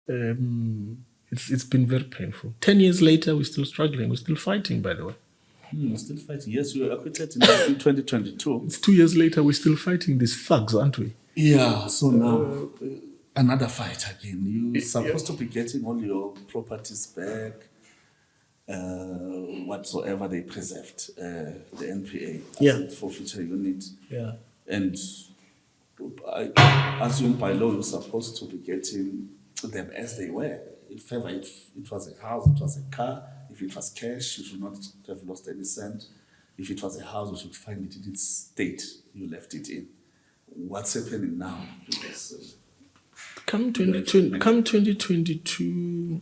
It's been very painful. 10 years later, we're still struggling. We're still fighting, by the way. We're still fighting. Yes, you were acquitted in 2022. It's 2 years later, we're still fighting these thugs, aren't we? Yeah, so now another fight again. You're supposed to be getting all your properties back, whatsoever they preserved, the NPA, asset forfeiture unit. Yeah. And I assume by law you're supposed to be getting them as they were. If ever it was a house, it was a car. If it was cash, you should not have lost any cent. If it was a house, you should find it in its state you left it in. What's happening now? Because, come 2022,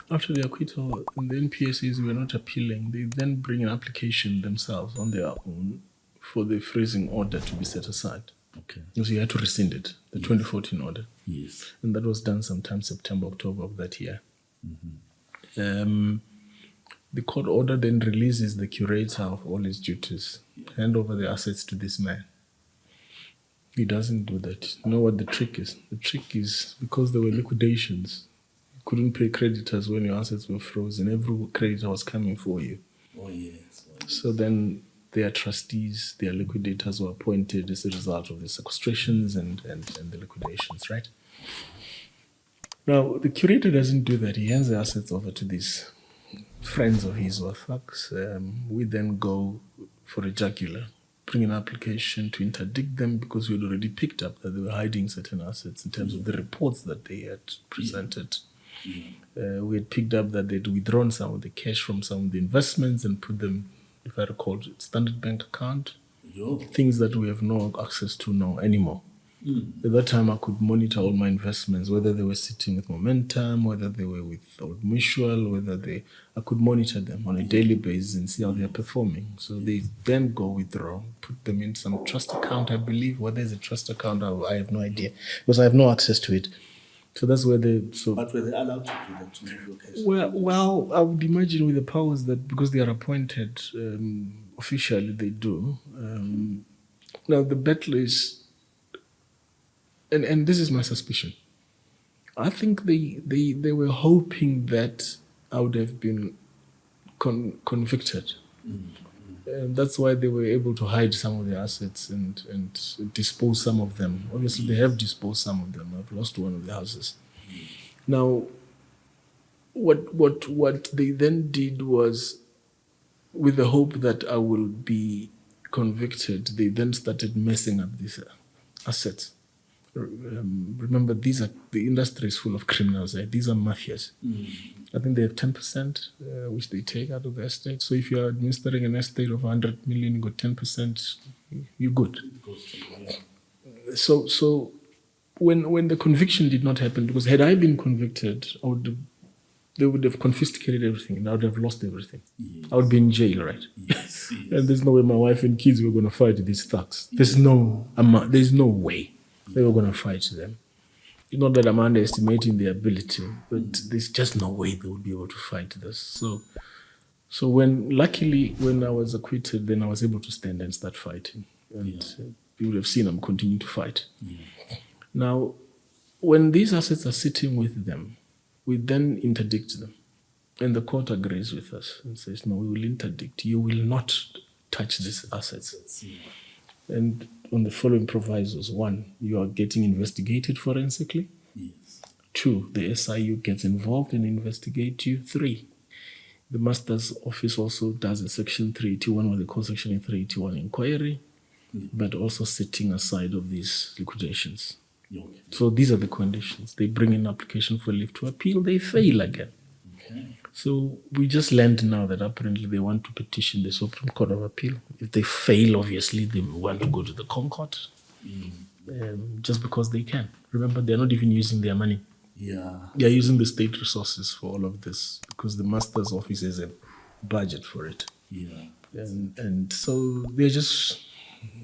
after the acquittal, and the NPA says we're not appealing, they then bring an application themselves on their own for the freezing order to be set aside. Okay. So you had to rescind it, the 2014 order. Yes. And that was done sometime September, October of that year. The court order then releases the curator of all his duties, hand over the assets to this man. He doesn't do that. You know what the trick is? The trick is because there were liquidations, you couldn't pay creditors when your assets were frozen. Every creditor was coming for you. Oh, yes. So then their trustees, their liquidators were appointed as a result of the sequestrations and the liquidations, right? Now, the curator doesn't do that. He hands the assets over to these friends of his or thugs. We then go for a jugular, bring an application to interdict them because we had already picked up that they were hiding certain assets in terms of the reports that they had presented. We had picked up that they'd withdrawn some of the cash from some of the investments and put them, if I recall, Standard Bank account. Things that we have no access to now anymore. At that time, I could monitor all my investments, whether they were sitting with Momentum, whether they were with Old Mutual, I could monitor them on a daily basis and see how they're performing. So they then go withdraw, put them in some trust account, I believe. Whether it's a trust account, I have no idea, because I have no access to it. So that's where But were they allowed to do that to move your cash? Well, I would imagine with the powers that, because they are appointed officially, they do. Now, the battle is, and this is my suspicion, I think they were hoping that I would have been convicted. And that's why they were able to hide some of the assets and dispose some of them. Obviously, they have disposed some of them. I've lost one of the houses. Now, what they then did was, with the hope that I will be convicted, they then started messing up these assets. Remember, the industry is full of criminals. These are mafias. I think they have 10%, which they take out of the estate. So if you're administering an estate of 100 million, you got 10%, you're good. So when the conviction did not happen, because had I been convicted, they would have confiscated everything and I would have lost everything. I would be in jail, right? Yes. And there's no way my wife and kids were going to fight these thugs. There's no way they were going to fight them. It's not that I'm underestimating their ability, but there's just no way they would be able to fight this. So luckily, when I was acquitted, then I was able to stand and start fighting. And you would have seen I'm continuing to fight. Now, when these assets are sitting with them, we then interdict them. And the court agrees with us and says, no, we will interdict. You will not touch these assets. And on the following provisos: 1, you are getting investigated forensically. 2, the SIU gets involved and investigate you. 3, the master's office also does a Section 381, what they call Section 381 inquiry, but also setting aside of these liquidations. So these are the conditions. They bring in application for leave to appeal, they fail again. So we just learned now that apparently they want to petition the Supreme Court of Appeal. If they fail, obviously, they want to go to the Concord, just because they can. Remember, they're not even using their money. They're using the state resources for all of this because the master's office has a budget for it. And so they're just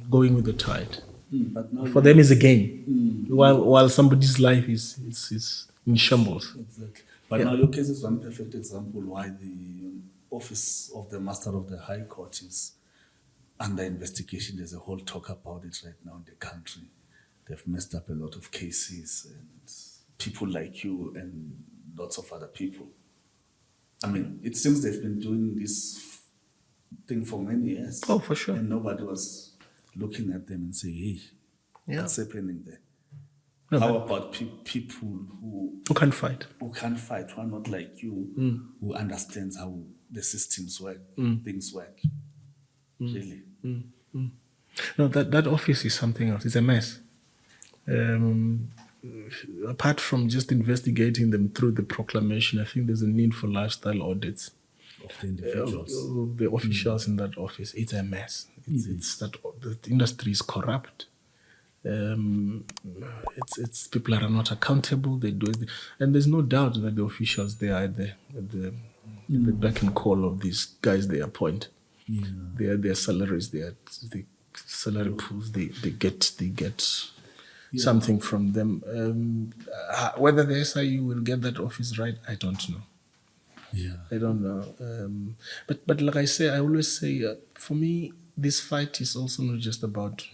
going with the tide. But now for them, it's a game, while somebody's life is in shambles. Exactly. But now your case is one perfect example why the office of the Master of the High Court is under investigation. There's a whole talk about it right now in the country. They've messed up a lot of cases and people like you and lots of other people. I mean, it seems they've been doing this thing for many years. Oh, for sure. And nobody was looking at them and saying, hey, Yeah. what's happening there? No, How about people who can't fight? who are not like you, who understands how the systems work, things work? Really? No, that office is something else. It's a mess. Apart from just investigating them through the proclamation, I think there's a need for lifestyle audits Of the individuals. of the officials in that office. It's a mess. It's that the industry is corrupt. It's people are not accountable. They do it, and there's no doubt that the officials they are at the beck and call of these guys they appoint. Their salaries, the salary pools. They get something from them. Whether the SIU will get that office right, I don't know. Yeah. I don't know. But like I say, I always say, for me, this fight is also not just about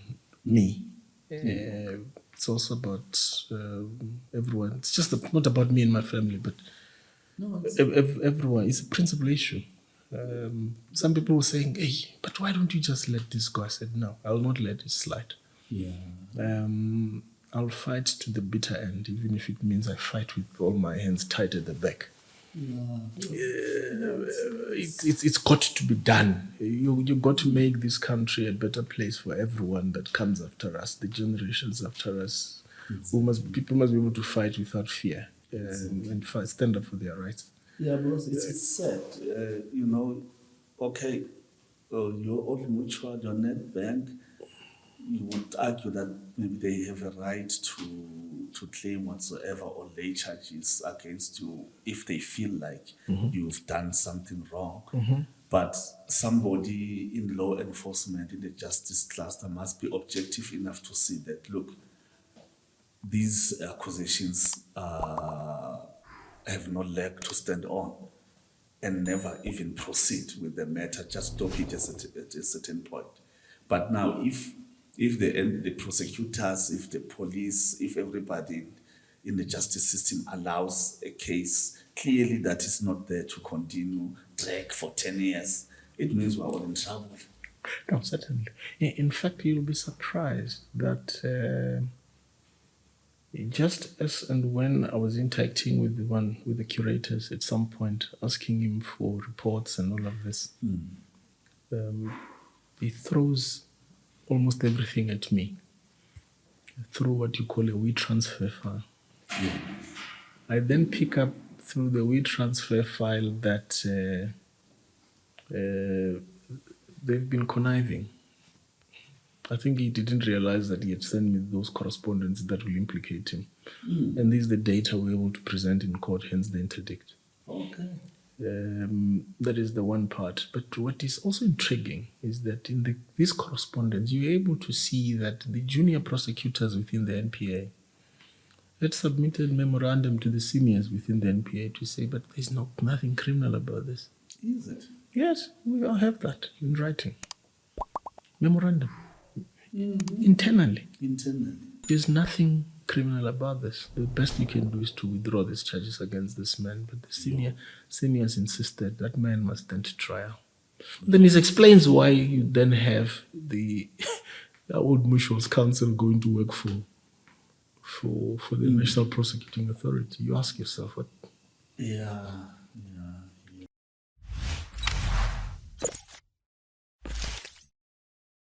me. It's also about everyone. It's just not about me and my family, but everyone. It's a principal issue. Some people were saying, hey, but why don't you just let this go? I said, no, I will not let it slide. Yeah. I'll fight to the bitter end, even if it means I fight with all my hands tied at the back. It's got to be done. You got to make this country a better place for everyone that comes after us, the generations after us. People must be able to fight without fear and stand up for their rights. Yeah, because it's sad. Okay, your Old Mutual, your Net Bank, you would argue that maybe they have a right to claim whatsoever or lay charges against you if they feel like you've done something wrong. But somebody in law enforcement, in the justice cluster, must be objective enough to see that, look, these accusations have no leg to stand on, and never even proceed with the matter, just stop it at a certain point. But now, if the prosecutors, if the police, if everybody in the justice system allows a case clearly that is not there to continue, drag for 10 years, it means we're all in trouble. No, certainly. In fact, you'll be surprised that just as and when I was interacting with the curators at some point, asking him for reports and all of this, he throws almost everything at me through what you call a WeTransfer file. I then pick up through the WeTransfer file that they've been conniving. I think he didn't realize that he had sent me those correspondence that will implicate him. And this is the data we're able to present in court, hence the interdict. Okay. That is the one part. But what is also intriguing is that in this correspondence, you're able to see that the junior prosecutors within the NPA had submitted memorandum to the seniors within the NPA to say, but there's nothing criminal about this. Is it? Yes, we all have that in writing. Memorandum. Internally. There's nothing criminal about this. The best you can do is to withdraw these charges against this man. But the seniors insisted that man must stand to trial. Then it explains why you then have the Old Mutuals Council going to work for the National Prosecuting Authority. You ask yourself what. Yeah.